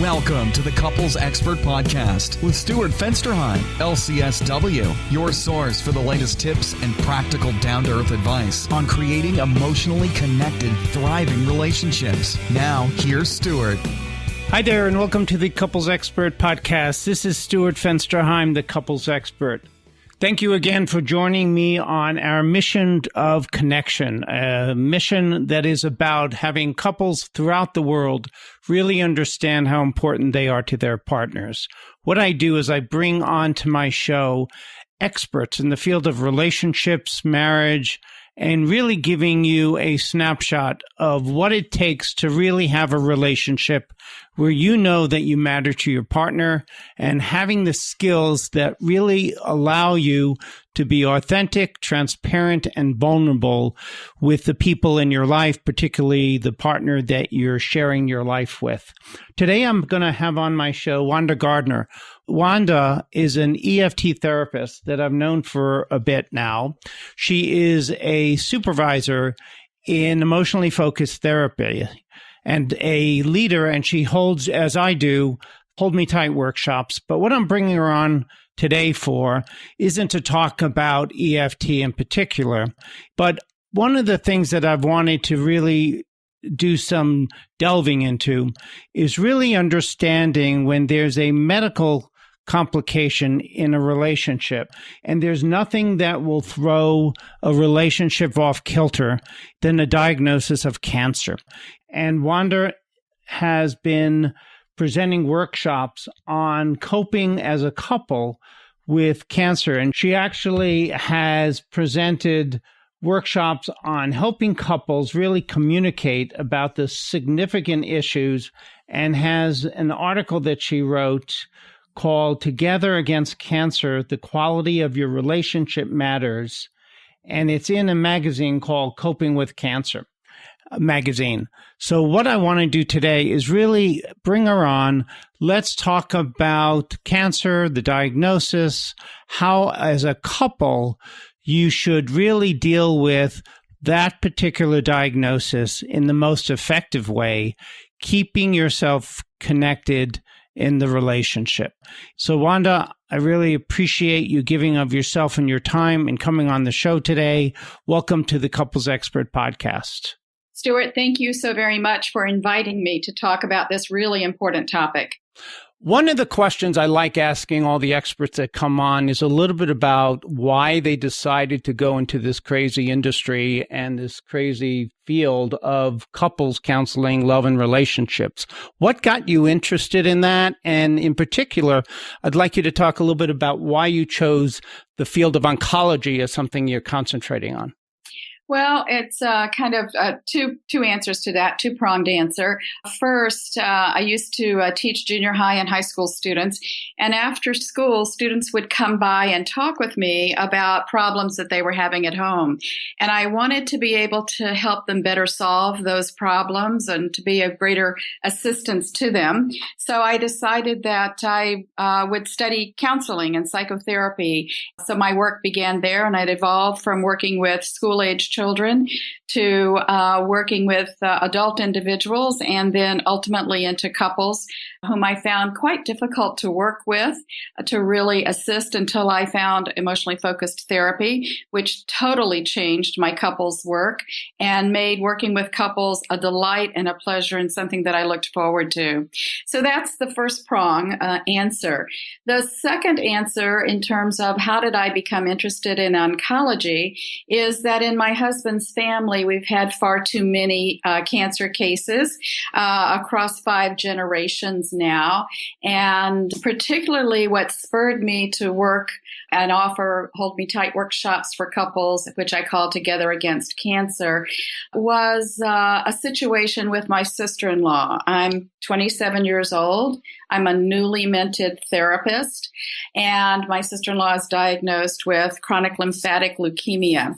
Welcome to the Couples Expert Podcast with Stuart Fensterheim, LCSW, your source for the latest tips and practical down-to-earth advice on creating emotionally connected, thriving relationships. Now, here's Stuart. Hi there, and welcome to the Couples Expert Podcast. This is Stuart Fensterheim, the Couples Expert. Thank you again for joining me on our mission of connection, a mission that is about having couples throughout the world really understand how important they are to their partners. What I do is I bring onto my show experts in the field of relationships, marriage, and really giving you a snapshot of what it takes to really have a relationship where you know that you matter to your partner and having the skills that really allow you to be authentic, transparent, and vulnerable with the people in your life, particularly the partner that you're sharing your life with. Today, I'm going to have on my show Wanda Gardner. Wanda is an EFT therapist that I've known for a bit now. She is a supervisor in emotionally focused therapy and a leader, and she holds, as I do, Hold Me Tight workshops. But what I'm bringing her on today for isn't to talk about EFT in particular, but one of the things that I've wanted to really do some delving into is really understanding when there's a medical complication in a relationship, and there's nothing that will throw a relationship off kilter than a diagnosis of cancer. And Wanda has been presenting workshops on coping as a couple with cancer, and she actually has presented workshops on helping couples really communicate about the significant issues, and has an article that she wrote called Together Against Cancer, The Quality of Your Relationship Matters. And it's in a magazine called Coping with Cancer magazine. So what I want to do today is really bring her on. Let's talk about cancer, the diagnosis, how as a couple you should really deal with that particular diagnosis in the most effective way, keeping yourself connected in the relationship. So Wanda, I really appreciate you giving of yourself and your time and coming on the show today. Welcome to the Couples Expert Podcast. Stuart, thank you so very much for inviting me to talk about this really important topic. One of the questions I like asking all the experts that come on is a little bit about why they decided to go into this crazy industry and this crazy field of couples counseling, love, and relationships. What got you interested in that? And in particular, I'd like you to talk a little bit about why you chose the field of oncology as something you're concentrating on. Well, it's kind of two answers to that, two-pronged answer. First, I used to teach junior high and high school students, and after school, students would come by and talk with me about problems that they were having at home. And I wanted to be able to help them better solve those problems and to be of greater assistance to them. So I decided that I would study counseling and psychotherapy. So my work began there, and it evolved from working with school-age children to working with adult individuals, and then ultimately into couples whom I found quite difficult to work with, to really assist until I found emotionally focused therapy, which totally changed my couples work and made working with couples a delight and a pleasure and something that I looked forward to. So that's the first prong answer. The second answer in terms of how did I become interested in oncology is that in my husband's family, we've had far too many cancer cases across 5 generations now. And particularly what spurred me to work and offer Hold Me Tight workshops for couples, which I call Together Against Cancer, was a situation with my sister-in-law. I'm 27 years old. I'm a newly minted therapist, and my sister-in-law is diagnosed with chronic lymphatic leukemia.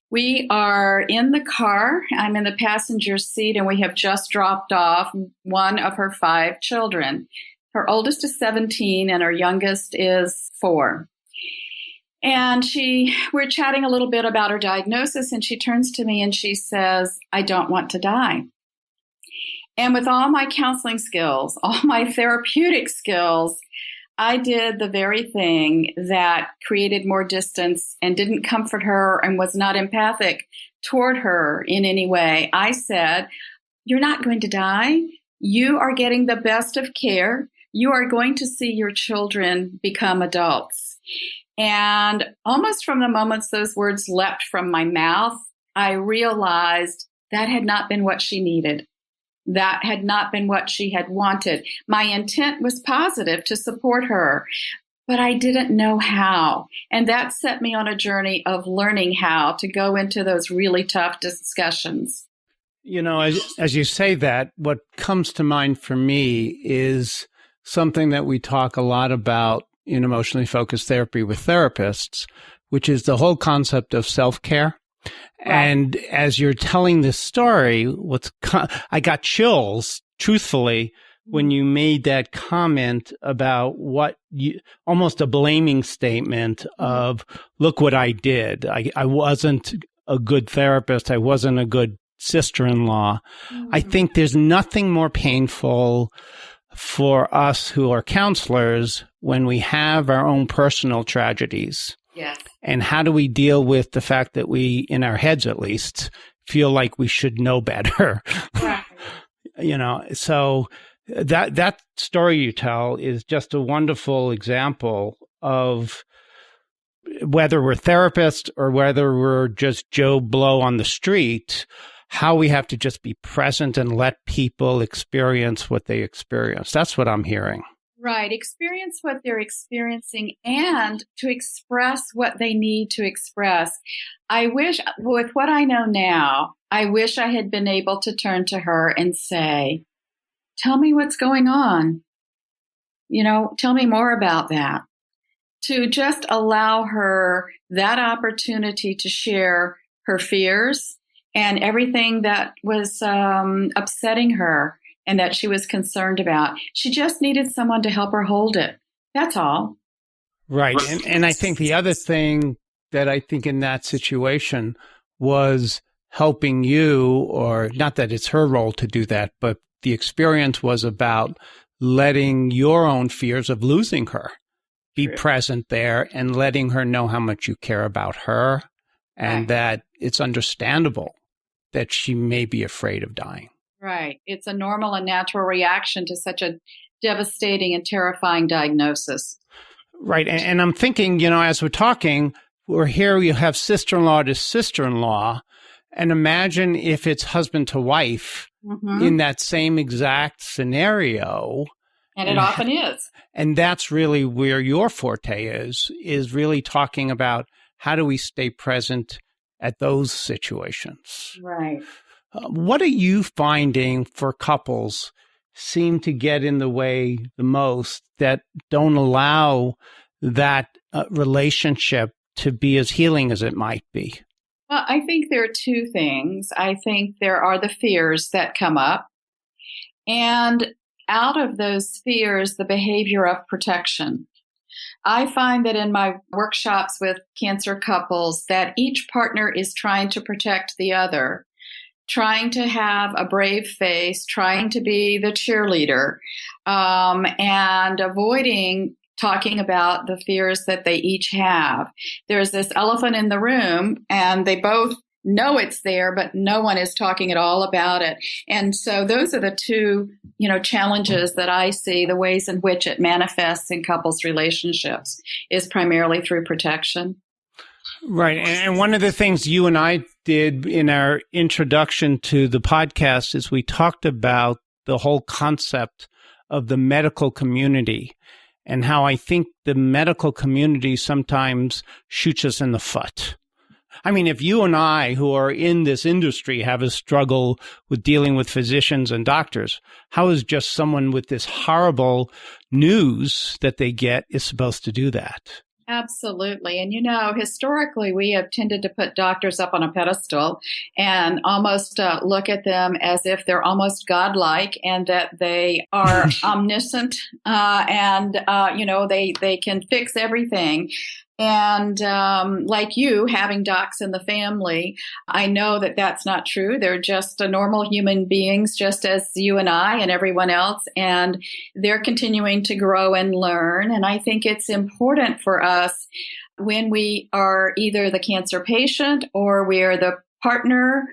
We are in the car. I'm in the passenger seat, and we have just dropped off one of her 5 children. Her oldest is 17, and her youngest is 4. And we're chatting a little bit about her diagnosis, and she turns to me and she says, "I don't want to die." And with all my counseling skills, all my therapeutic skills, I did the very thing that created more distance and didn't comfort her and was not empathic toward her in any way. I said, "You're not going to die. You are getting the best of care. You are going to see your children become adults." And almost from the moments those words leapt from my mouth, I realized that had not been what she needed. That had not been what she had wanted. My intent was positive to support her, but I didn't know how. And that set me on a journey of learning how to go into those really tough discussions. You know, as you say that, what comes to mind for me is something that we talk a lot about in emotionally focused therapy with therapists, which is the whole concept of self-care. Right. And as you're telling this story, I got chills, truthfully, when you made that comment about almost a blaming statement of, look what I did. I wasn't a good therapist. I wasn't a good sister-in-law. Mm-hmm. I think there's nothing more painful for us who are counselors when we have our own personal tragedies. Yes. And how do we deal with the fact that we, in our heads at least, feel like we should know better? Right. You know, so that story you tell is just a wonderful example of whether we're therapists or whether we're just Joe Blow on the street, how we have to just be present and let people experience what they experience. That's what I'm hearing. Right. Experience what they're experiencing and to express what they need to express. I wish, with what I know now, I wish I had been able to turn to her and say, "Tell me what's going on. You know, tell me more about that." To just allow her that opportunity to share her fears and everything that was upsetting her and that she was concerned about. She just needed someone to help her hold it. That's all. Right. And I think the other thing that I think in that situation was helping you, or not that it's her role to do that, but the experience was about letting your own fears of losing her be present there and letting her know how much you care about her and that it's understandable that she may be afraid of dying. Right. It's a normal and natural reaction to such a devastating and terrifying diagnosis. Right. And I'm thinking, you know, as we're talking, we're here, you have sister-in-law to sister-in-law, and imagine if it's husband to wife in that same exact scenario. And it often is. And that's really where your forte is really talking about how do we stay present at those situations. Right. What are you finding for couples seem to get in the way the most that don't allow that relationship to be as healing as it might be? Well, I think there are two things. I think there are the fears that come up, and out of those fears, the behavior of protection. I find that in my workshops with cancer couples that each partner is trying to protect the other, trying to have a brave face, trying to be the cheerleader, and avoiding talking about the fears that they each have. There's this elephant in the room, and they both know it's there, but no one is talking at all about it. And so those are the two, challenges that I see. The ways in which it manifests in couples' relationships is primarily through protection. Right. And one of the things you and I did in our introduction to the podcast is we talked about the whole concept of the medical community and how I think the medical community sometimes shoots us in the foot. I mean, if you and I, who are in this industry, have a struggle with dealing with physicians and doctors, how is just someone with this horrible news that they get is supposed to do that? Absolutely. And, historically, we have tended to put doctors up on a pedestal and almost look at them as if they're almost godlike and that they are omniscient and they can fix everything. And like you, having docs in the family, I know that that's not true. They're just normal human beings, just as you and I and everyone else. And they're continuing to grow and learn. And I think it's important for us when we are either the cancer patient or we're the partner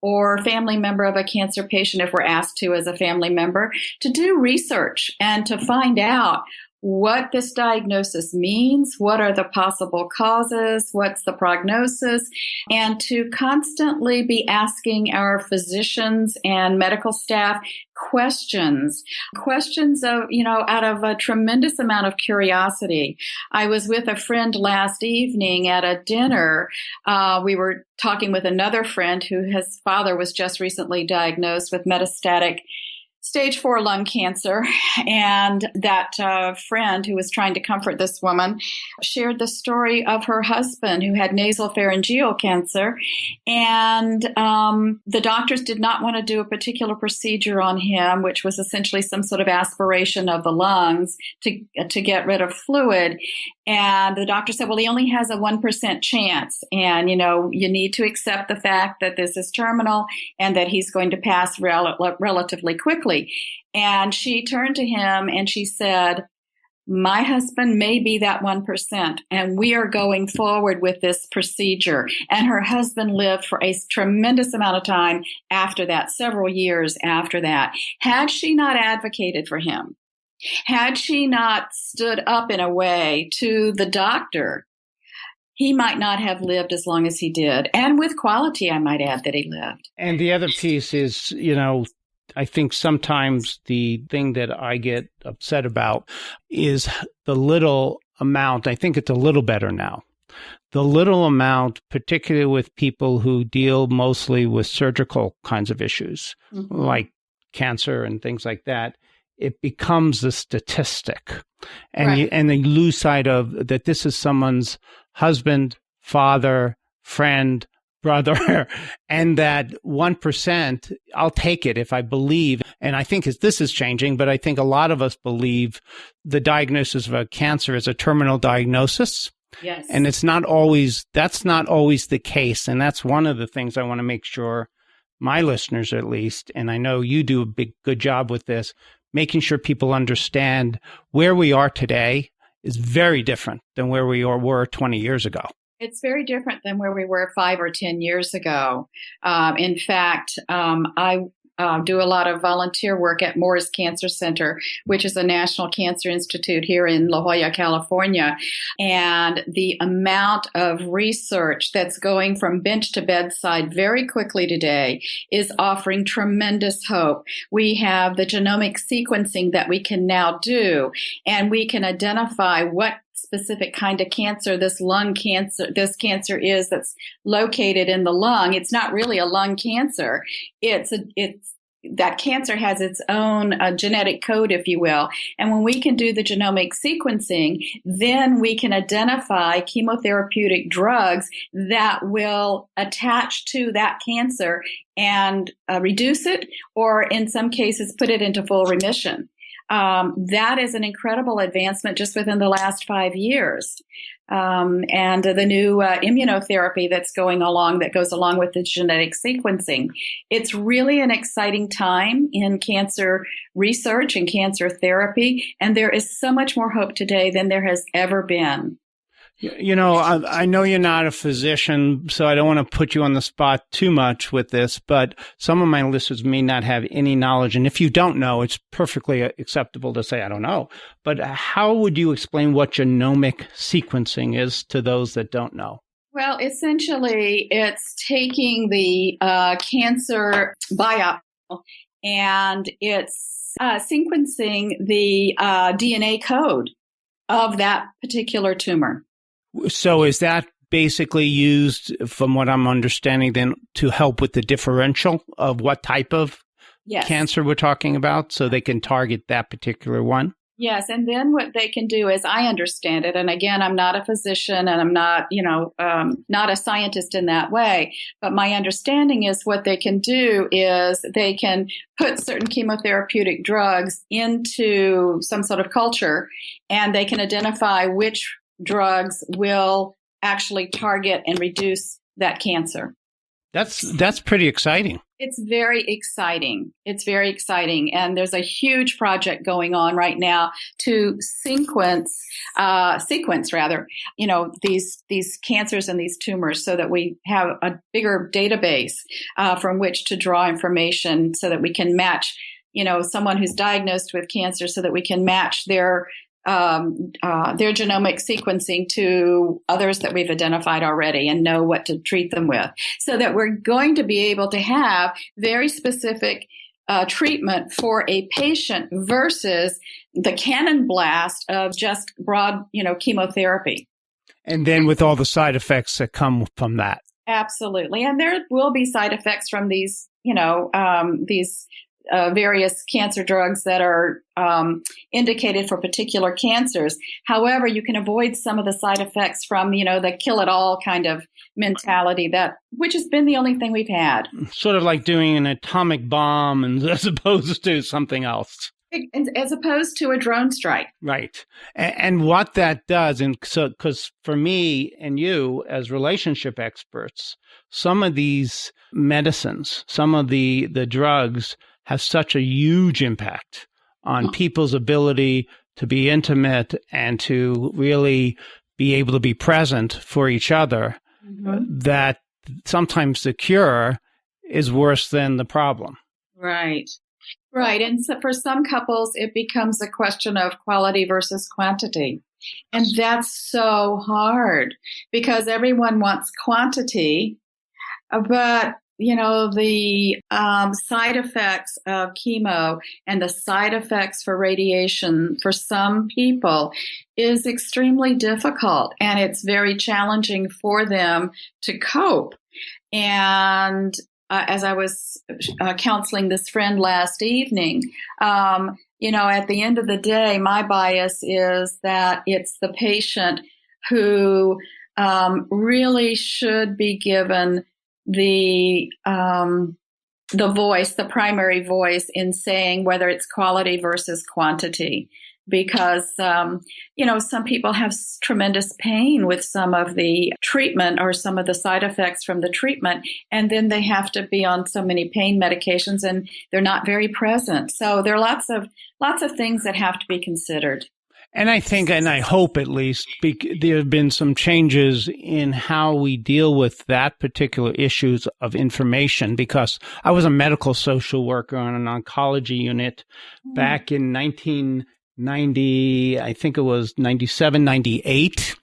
or family member of a cancer patient, if we're asked to as a family member, to do research and to find out what this diagnosis means, what are the possible causes, what's the prognosis, and to constantly be asking our physicians and medical staff questions of, out of a tremendous amount of curiosity. I was with a friend last evening at a dinner. We were talking with another friend his father was just recently diagnosed with metastatic stage 4 lung cancer. And that friend who was trying to comfort this woman shared the story of her husband who had nasopharyngeal cancer. And the doctors did not want to do a particular procedure on him, which was essentially some sort of aspiration of the lungs to get rid of fluid. And the doctor said, well, he only has a 1% chance. And, you need to accept the fact that this is terminal and that he's going to pass relatively quickly. And she turned to him and she said, my husband may be that 1%, and we are going forward with this procedure. And her husband lived for a tremendous amount of time after that, several years after that. Had she not advocated for him, had she not stood up in a way to the doctor, he might not have lived as long as he did. And with quality, I might add, that he lived. And the other piece is, I think sometimes the thing that I get upset about is the little amount. I think it's a little better now. The little amount, particularly with people who deal mostly with surgical kinds of issues, like cancer and things like that, it becomes a statistic. And Right. and they lose sight of that this is someone's husband, father, friend, brother, and that 1%, I'll take it if I believe. And I think this is changing, but I think a lot of us believe the diagnosis of a cancer is a terminal diagnosis. Yes. And that's not always the case. And that's one of the things I want to make sure my listeners, at least, and I know you do a good job with this, making sure people understand where we are today is very different than where we were 20 years ago. It's very different than where we were 5 or 10 years ago. In fact, I do a lot of volunteer work at Moore's Cancer Center, which is a national cancer institute here in La Jolla, California. And the amount of research that's going from bench to bedside very quickly today is offering tremendous hope. We have the genomic sequencing that we can now do, and we can identify what specific kind of cancer this cancer is that's located in the lung. It's not really a lung cancer. That cancer has its own genetic code, if you will. And when we can do the genomic sequencing, then we can identify chemotherapeutic drugs that will attach to that cancer and reduce it, or in some cases, put it into full remission. That is an incredible advancement just within the last 5 years. And the new immunotherapy that goes along with the genetic sequencing. It's really an exciting time in cancer research and cancer therapy. And there is so much more hope today than there has ever been. I know you're not a physician, so I don't want to put you on the spot too much with this, but some of my listeners may not have any knowledge. And if you don't know, it's perfectly acceptable to say, I don't know. But how would you explain what genomic sequencing is to those that don't know? Well, essentially, it's taking the cancer biopsy and it's sequencing the DNA code of that particular tumor. So is that basically used, from what I'm understanding, then to help with the differential of what type of cancer we're talking about, so they can target that particular one? Yes. And then what they can do, as I understand it, and again, I'm not a physician and I'm not, not a scientist in that way, but my understanding is what they can do is they can put certain chemotherapeutic drugs into some sort of culture, and they can identify which drugs will actually target and reduce that cancer. That's pretty exciting. It's very exciting. It's very exciting. And there's a huge project going on right now to sequence these cancers and these tumors so that we have a bigger database from which to draw information so that we can match, someone who's diagnosed with cancer so that we can match their genomic sequencing to others that we've identified already and know what to treat them with, so that we're going to be able to have very specific treatment for a patient versus the cannon blast of just broad, chemotherapy. And then with all the side effects that come from that. Absolutely. And there will be side effects from these, various cancer drugs that are indicated for particular cancers. However, you can avoid some of the side effects from, the kill it all kind of mentality which has been the only thing we've had. Sort of like doing an atomic bomb as opposed to something else. As opposed to a drone strike. Right. And what that does, and so, because for me and you as relationship experts, some of these medicines, some of the drugs have such a huge impact on people's ability to be intimate and to really be able to be present for each other, that sometimes the cure is worse than the problem. Right. Right. And so for some couples, it becomes a question of quality versus quantity. And that's so hard because everyone wants quantity, but the side effects of chemo and the side effects for radiation for some people is extremely difficult, and it's very challenging for them to cope. And as I was counseling this friend last evening, at the end of the day, my bias is that it's the patient who really should be given the voice, the primary voice in saying whether it's quality versus quantity, because, some people have tremendous pain with some of the treatment or some of the side effects from the treatment, and then they have to be on so many pain medications and they're not very present. So there are lots of things that have to be considered. And I think, and I hope at least, there have been some changes in how we deal with that particular issues of information, because I was a medical social worker on an oncology unit back in 1990, I think it was 97, 98.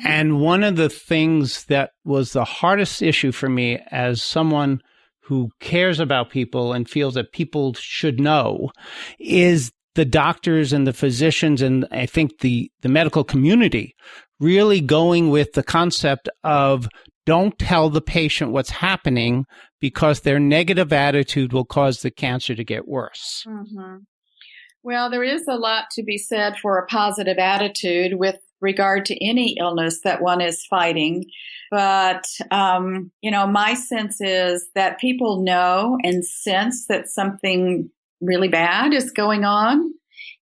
And one of the things that was the hardest issue for me as someone who cares about people and feels that people should know is the doctors and the physicians and I think the medical community really going with the concept of don't tell the patient what's happening because their negative attitude will cause the cancer to get worse. Mm-hmm. Well, there is a lot to be said for a positive attitude with regard to any illness that one is fighting. But, my sense is that people know and sense that something really bad is going on.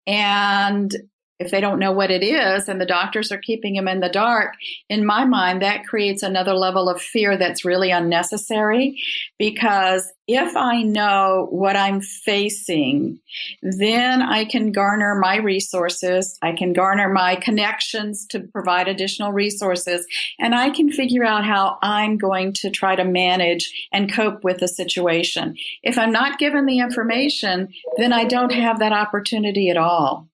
And if they don't know what it is and the doctors are keeping them in the dark, in my mind, that creates another level of fear that's really unnecessary. Because if I know what I'm facing, then I can garner my resources. I can garner my connections to provide additional resources. And I can figure out how I'm going to try to manage and cope with the situation. If I'm not given the information, then I don't have that opportunity at all.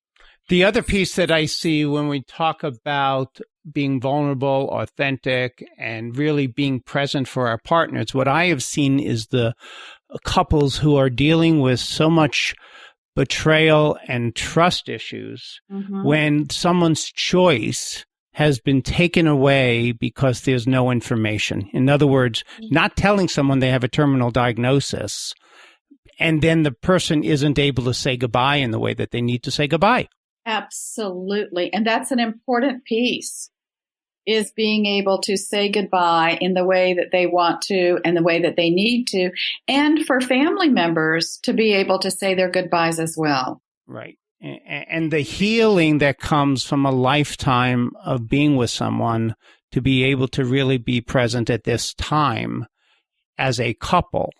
The other piece that I see when we talk about being vulnerable, authentic, and really being present for our partners, what I have seen is the couples who are dealing with so much betrayal and trust issues when someone's choice has been taken away because there's no information. In other words, not telling someone they have a terminal diagnosis, and then the person isn't able to say goodbye in the way that they need to say goodbye. Absolutely. And that's an important piece, is being able to say goodbye in the way that they want to and the way that they need to, and for family members to be able to say their goodbyes as well. Right. and the healing that comes from a lifetime of being with someone to be able to really be present at this time as a couple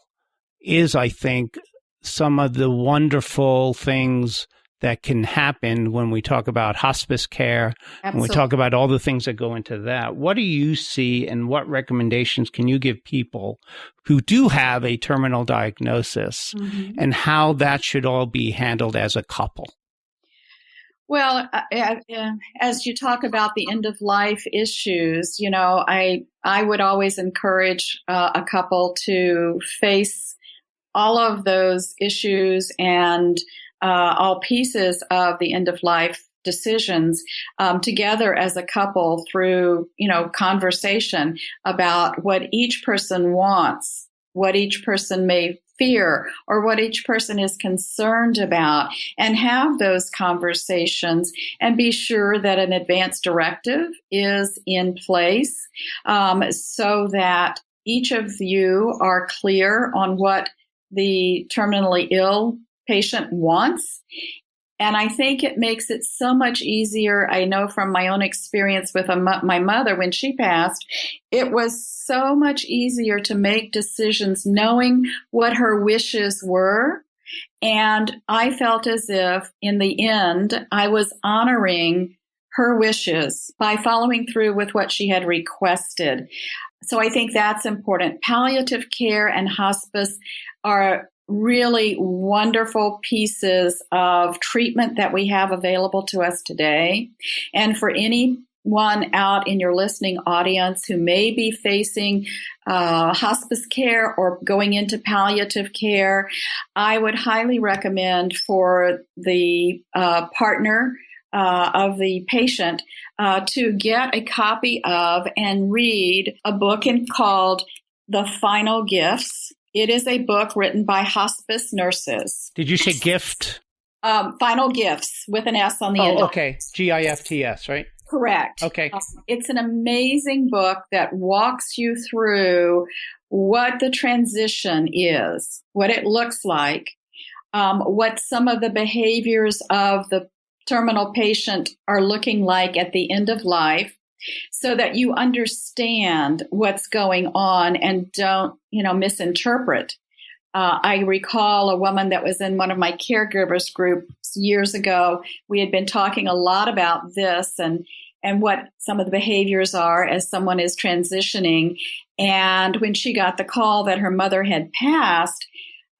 is, I think, some of the wonderful things that can happen when we talk about hospice care, and we talk about all the things that go into that. What do you see, and what recommendations can you give people who do have a terminal diagnosis, and how that should all be handled as a couple? Well, as you talk about the end of life issues, I would always encourage a couple to face all of those issues and all pieces of the end of life decisions together as a couple through, conversation about what each person wants, what each person may fear, or what each person is concerned about, and have those conversations and be sure that an advance directive is in place so that each of you are clear on what the terminally ill patient wants. And I think it makes it so much easier. I know from my own experience with my mother when she passed, it was so much easier to make decisions knowing what her wishes were. And I felt as if in the end, I was honoring her wishes by following through with what she had requested. So I think that's important. Palliative care and hospice are really wonderful pieces of treatment that we have available to us today. And for anyone out in your listening audience who may be facing hospice care or going into palliative care, I would highly recommend for the partner of the patient to get a copy of and read a book called The Final Gifts. It is a book written by hospice nurses. Did you say gift? Final Gifts with an S on the end. Oh, okay. GIFTS, right? Correct. Okay. It's an amazing book that walks you through what the transition is, what it looks like, what some of the behaviors of the terminal patient are looking like at the end of life, so that you understand what's going on and don't, misinterpret. I recall a woman that was in one of my caregivers groups years ago. We had been talking a lot about this and what some of the behaviors are as someone is transitioning. And when she got the call that her mother had passed,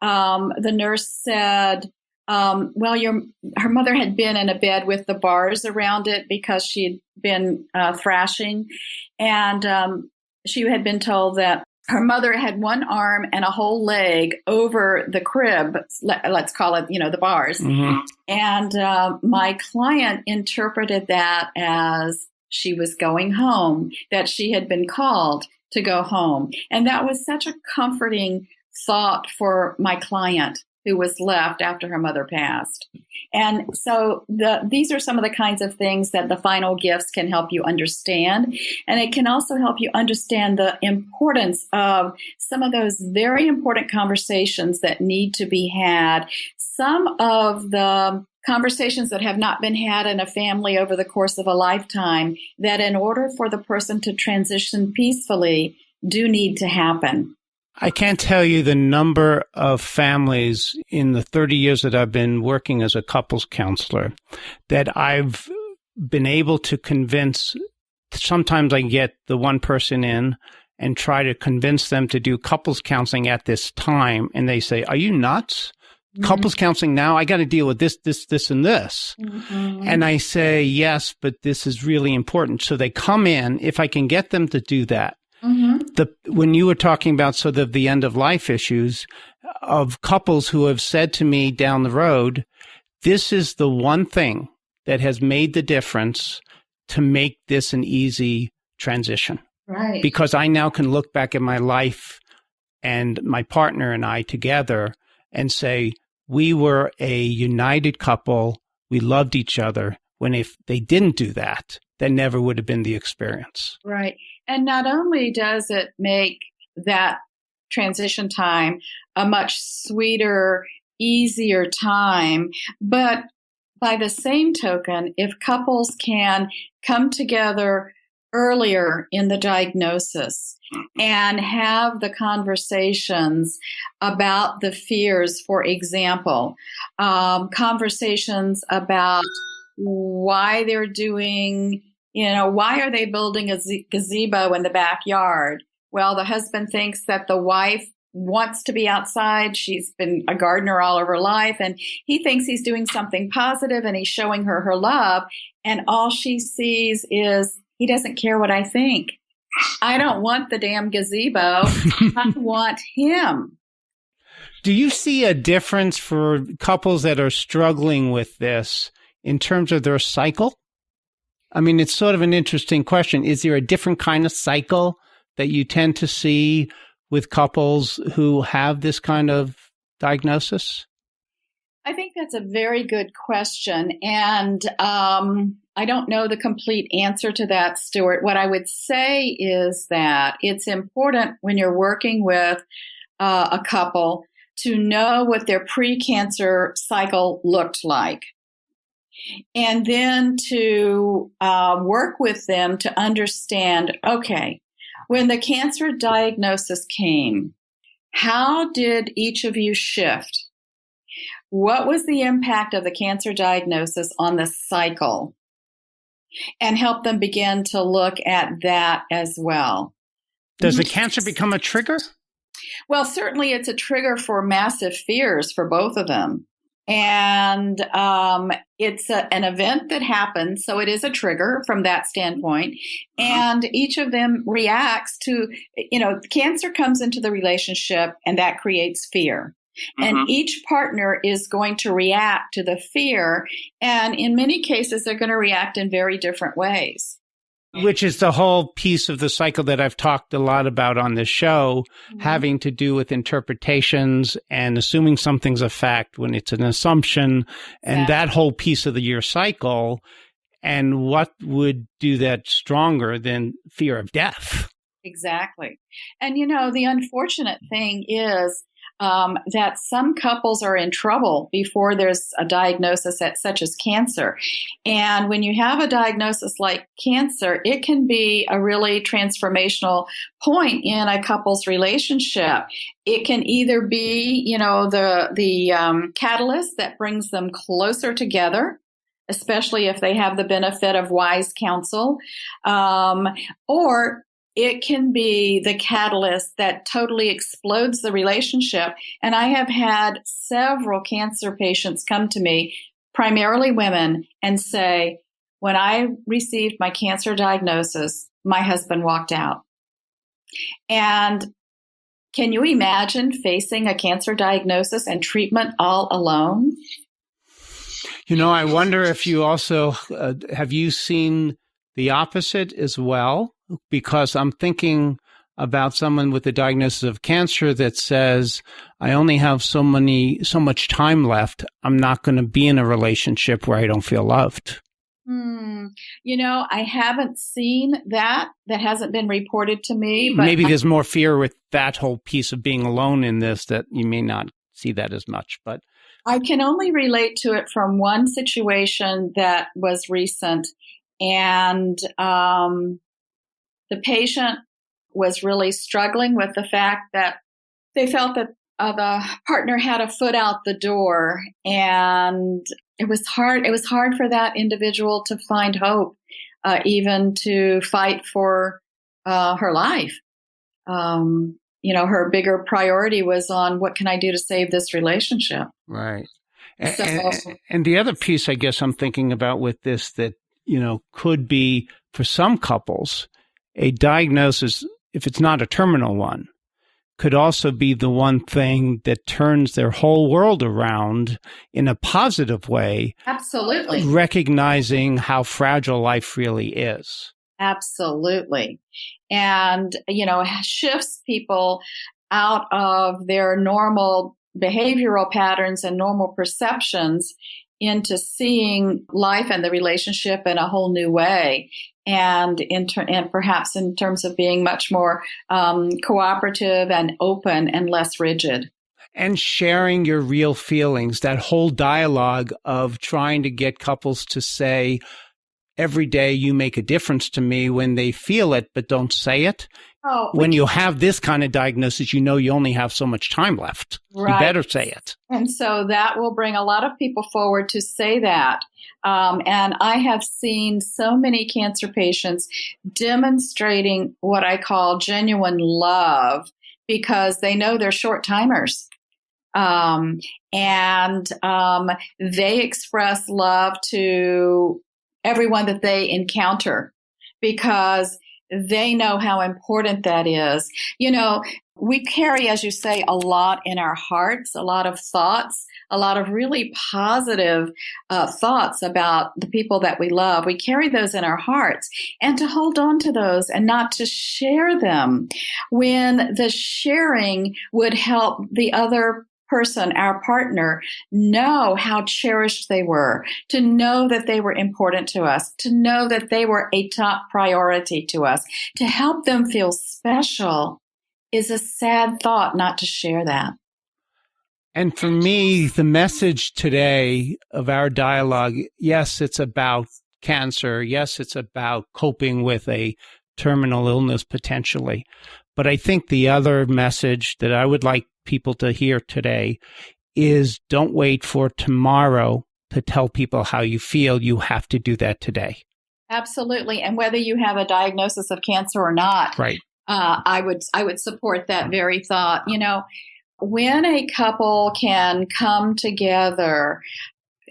the nurse said, her mother had been in a bed with the bars around it because she'd been thrashing. And she had been told that her mother had one arm and a whole leg over the crib, let's call it, the bars. Mm-hmm. And my client interpreted that as she was going home, that she had been called to go home. And that was such a comforting thought for my client, who was left after her mother passed. And so these are some of the kinds of things that the Final Gifts can help you understand. And it can also help you understand the importance of some of those very important conversations that need to be had. Some of the conversations that have not been had in a family over the course of a lifetime, that in order for the person to transition peacefully, do need to happen. I can't tell you the number of families in the 30 years that I've been working as a couples counselor that I've been able to convince. Sometimes I get the one person in and try to convince them to do couples counseling at this time. And they say, "Are you nuts? Mm-hmm. Couples counseling now? I got to deal with this, and this." Mm-hmm. And I say, "Yes, but this is really important." So they come in. If I can get them to do that. Mm-hmm. When you were talking about sort of the end of life issues of couples who have said to me down the road, this is the one thing that has made the difference to make this an easy transition. Right. Because I now can look back at my life and my partner and I together and say, we were a united couple. We loved each other. When if they didn't do that, that never would have been the experience. Right. And not only does it make that transition time a much sweeter, easier time, but by the same token, if couples can come together earlier in the diagnosis and have the conversations about the fears, for example, conversations about why they're doing, why are they building a gazebo in the backyard? Well, the husband thinks that the wife wants to be outside. She's been a gardener all of her life, and he thinks he's doing something positive and he's showing her love. And all she sees is, he doesn't care what I think. I don't want the damn gazebo. I want him. Do you see a difference for couples that are struggling with this in terms of their cycle? I mean, it's sort of an interesting question. Is there a different kind of cycle that you tend to see with couples who have this kind of diagnosis? I think that's a very good question. And I don't know the complete answer to that, Stuart. What I would say is that it's important when you're working with a couple to know what their pre-cancer cycle looked like. And then to work with them to understand, okay, when the cancer diagnosis came, how did each of you shift? What was the impact of the cancer diagnosis on the cycle? And help them begin to look at that as well. Does the cancer become a trigger? Well, certainly it's a trigger for massive fears for both of them. And it's an event that happens, so it is a trigger from that standpoint. And each of them reacts to, cancer comes into the relationship and that creates fear. And each partner is going to react to the fear. And in many cases, they're going to react in very different ways. Which is the whole piece of the cycle that I've talked a lot about on this show, having to do with interpretations and assuming something's a fact when it's an assumption, and that whole piece of the year cycle. And what would do that stronger than fear of death? Exactly. And, the unfortunate thing is that some couples are in trouble before there's a diagnosis such as cancer. And when you have a diagnosis like cancer, it can be a really transformational point in a couple's relationship. It can either be, the catalyst that brings them closer together, especially if they have the benefit of wise counsel, or it can be the catalyst that totally explodes the relationship. And I have had several cancer patients come to me, primarily women, and say, when I received my cancer diagnosis, my husband walked out. And can you imagine facing a cancer diagnosis and treatment all alone? I wonder if you also, have you seen the opposite as well? Because I'm thinking about someone with a diagnosis of cancer that says, I only have so much time left. I'm not going to be in a relationship where I don't feel loved. I haven't seen that. That hasn't been reported to me. But maybe there's more fear with that whole piece of being alone in this that you may not see that as much. But I can only relate to it from one situation that was recent. And the patient was really struggling with the fact that they felt that the partner had a foot out the door, and it was hard. It was hard for that individual to find hope, even to fight for her life. Her bigger priority was on what can I do to save this relationship? Right. And the other piece, I guess, I'm thinking about with this that, could be for some couples, a diagnosis, if it's not a terminal one, could also be the one thing that turns their whole world around in a positive way. Absolutely. Recognizing how fragile life really is. Absolutely. And, shifts people out of their normal behavioral patterns and normal perceptions into seeing life and the relationship in a whole new way. And perhaps in terms of being much more cooperative and open and less rigid. And sharing your real feelings, that whole dialogue of trying to get couples to say, every day you make a difference to me, when they feel it but don't say it. Oh, when you have this kind of diagnosis, you know you only have so much time left. Right. You better say it. And so that will bring a lot of people forward to say that. And I have seen so many cancer patients demonstrating what I call genuine love because they know they're short timers. And they express love to everyone that they encounter because they know how important that is. You know, we carry, as you say, a lot in our hearts, a lot of thoughts, a lot of really positive thoughts about the people that we love. We carry those in our hearts, and to hold on to those and not to share them when the sharing would help the other person, our partner, know how cherished they were, to know that they were important to us, to know that they were a top priority to us, to help them feel special is a sad thought not to share that. And for me, the message today of our dialogue, yes, it's about cancer. Yes, it's about coping with a terminal illness potentially. But I think the other message that I would like people to hear today is don't wait for tomorrow to tell people how you feel. You have to do that today. Absolutely. And whether you have a diagnosis of cancer or not, right. I would support that very thought. You know, when a couple can come together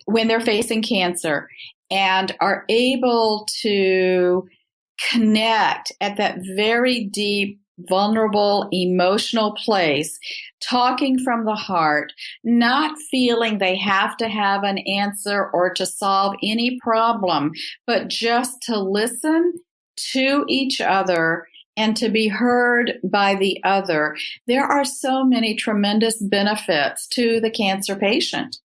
when they're facing cancer and are able to connect at that very deep, vulnerable, emotional place, talking from the heart, not feeling they have to have an answer or to solve any problem, but just to listen to each other and to be heard by the other. There are so many tremendous benefits to the cancer patient.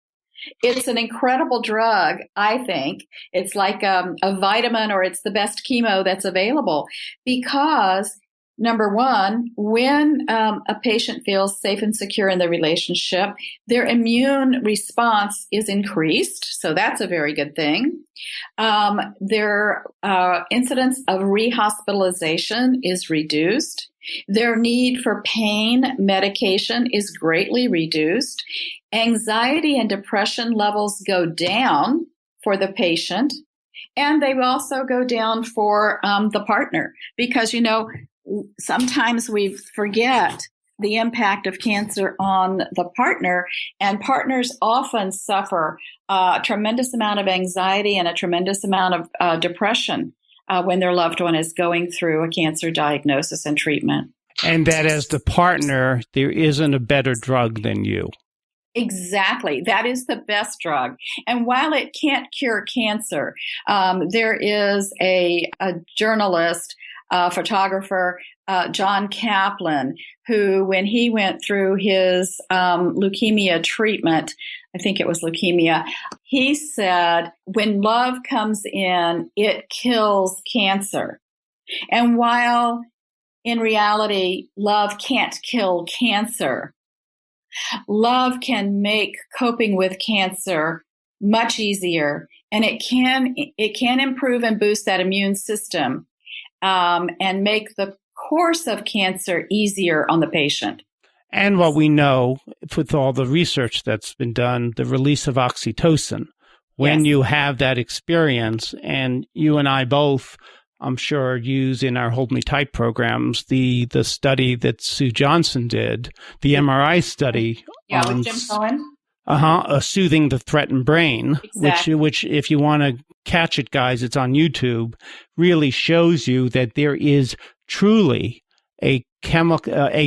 It's an incredible drug, I think. It's like a vitamin, or it's the best chemo that's available because, number one, when a patient feels safe and secure in the relationship, their immune response is increased. So that's a very good thing. Their incidence of rehospitalization is reduced. Their need for pain medication is greatly reduced. Anxiety and depression levels go down for the patient, and they also go down for the partner because, you know, sometimes we forget the impact of cancer on the partner, and partners often suffer a tremendous amount of anxiety and a tremendous amount of depression when their loved one is going through a cancer diagnosis and treatment. And that as the partner, there isn't a better drug than you. Exactly. That is the best drug. And while it can't cure cancer, there is a journalist, photographer, John Kaplan, who, when he went through his leukemia treatment, I think it was leukemia, he said, when love comes in, it kills cancer. And while in reality, love can't kill cancer, love can make coping with cancer much easier, and it can improve and boost that immune system and make the course of cancer easier on the patient. And what we know with all the research that's been done, the release of oxytocin, when you have that experience, and you and I both, I'm sure, use in our Hold Me Tight programs, the study that Sue Johnson did, the MRI study. With Jim Cohen. Soothing the threatened brain, exactly. which if you want to catch it, guys, it's on YouTube, really shows you that there is truly a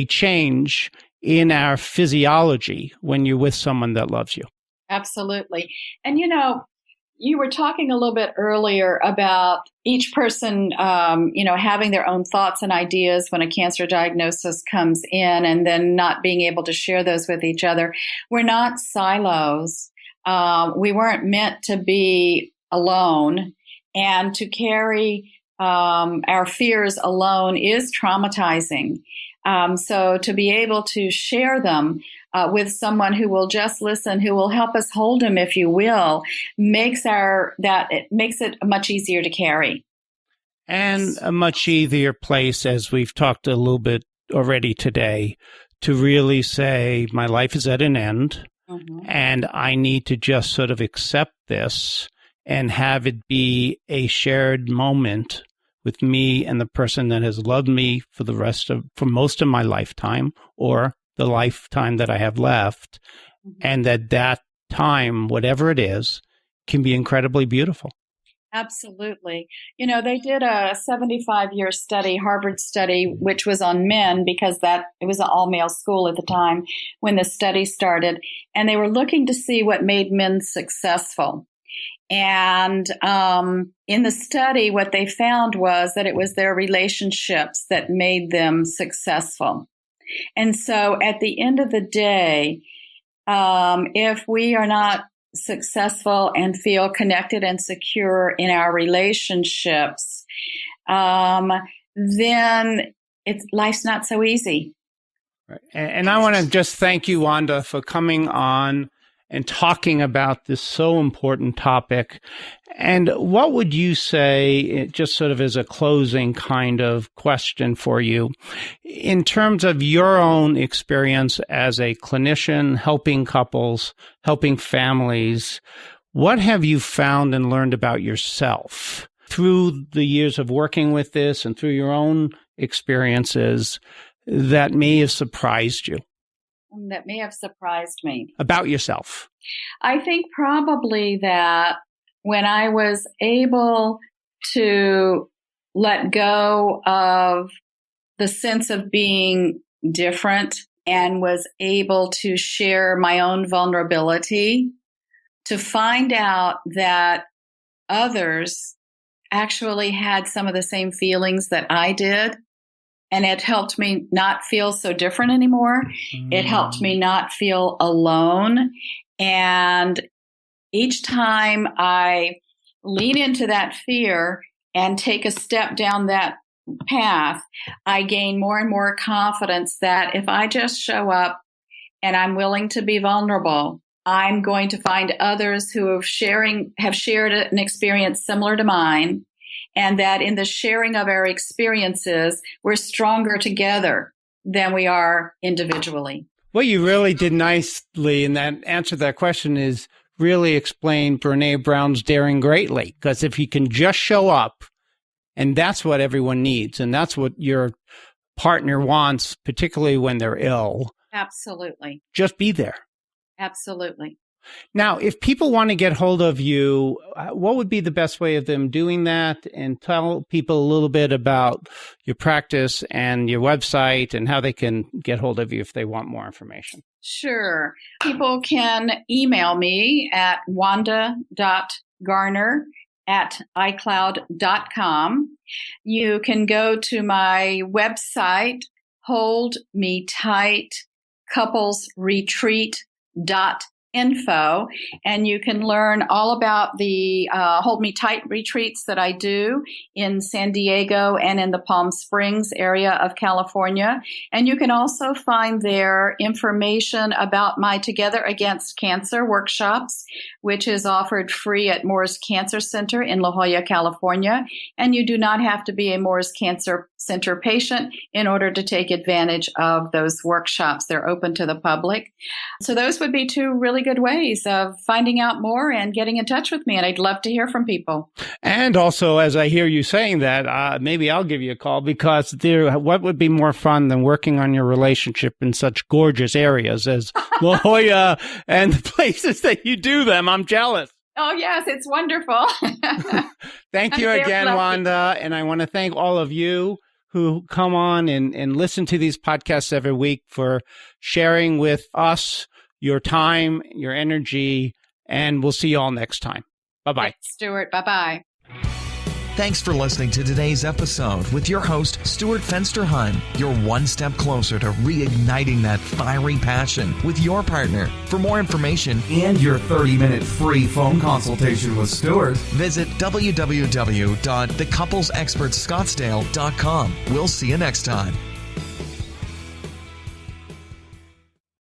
change in our physiology when you're with someone that loves you. Absolutely. And, you know, you were talking a little bit earlier about each person, having their own thoughts and ideas when a cancer diagnosis comes in and then not being able to share those with each other. We're not silos. We weren't meant to be alone, and to carry our fears alone is traumatizing. So to be able to share them with someone who will just listen, who will help us hold them, if you will, makes it much easier to carry. And a much easier place, as we've talked a little bit already today, to really say, my life is at an end, and I need to just sort of accept this and have it be a shared moment with me and the person that has loved me for most of my lifetime, or the lifetime that I have left, and that time, whatever it is, can be incredibly beautiful. Absolutely. They did a 75-year study, Harvard study, which was on men because it was an all-male school at the time when the study started. And they were looking to see what made men successful. And in the study, what they found was that it was their relationships that made them successful. And so at the end of the day, if we are not successful and feel connected and secure in our relationships, then life's not so easy. Right. And I want to just thank you, Wanda, for coming on and talking about this so important topic. And what would you say, just sort of as a closing kind of question for you, in terms of your own experience as a clinician, helping couples, helping families, what have you found and learned about yourself through the years of working with this and through your own experiences that may have surprised you? That may have surprised me. About yourself? I think probably that when I was able to let go of the sense of being different and was able to share my own vulnerability, to find out that others actually had some of the same feelings that I did. And it helped me not feel so different anymore. It helped me not feel alone. And each time I lean into that fear and take a step down that path, I gain more and more confidence that if I just show up and I'm willing to be vulnerable, I'm going to find others who have shared an experience similar to mine. And that in the sharing of our experiences, we're stronger together than we are individually. What you really did nicely in that answer to that question is really explain Brené Brown's Daring Greatly. Because if you can just show up, and that's what everyone needs, and that's what your partner wants, particularly when they're ill. Absolutely. Just be there. Absolutely. Now, if people want to get hold of you, what would be the best way of them doing that? And tell people a little bit about your practice and your website and how they can get hold of you if they want more information. Sure. People can email me at wanda.garner@icloud.com. You can go to my website, Hold Me Tight couplesretreat.info, and you can learn all about the Hold Me Tight retreats that I do in San Diego and in the Palm Springs area of California. And you can also find there information about my Together Against Cancer workshops, which is offered free at Moore's Cancer Center in La Jolla, California. And you do not have to be a Moore's Cancer Center patient in order to take advantage of those workshops. They're open to the public. So those would be two really good ways of finding out more and getting in touch with me. And I'd love to hear from people. And also, as I hear you saying that, maybe I'll give you a call, because what would be more fun than working on your relationship in such gorgeous areas as La Jolla and the places that you do them? I'm jealous. Oh, yes, it's wonderful. Thank you again, Wanda. And I want to thank all of you who come on and listen to these podcasts every week for sharing with us your time, your energy, and we'll see you all next time. Bye-bye. Thanks, Stuart. Bye-bye. Thanks for listening to today's episode with your host, Stuart Fensterheim. You're one step closer to reigniting that fiery passion with your partner. For more information and your 30-minute free phone consultation with Stuart, visit www.thecouplesexpertscottsdale.com. We'll see you next time.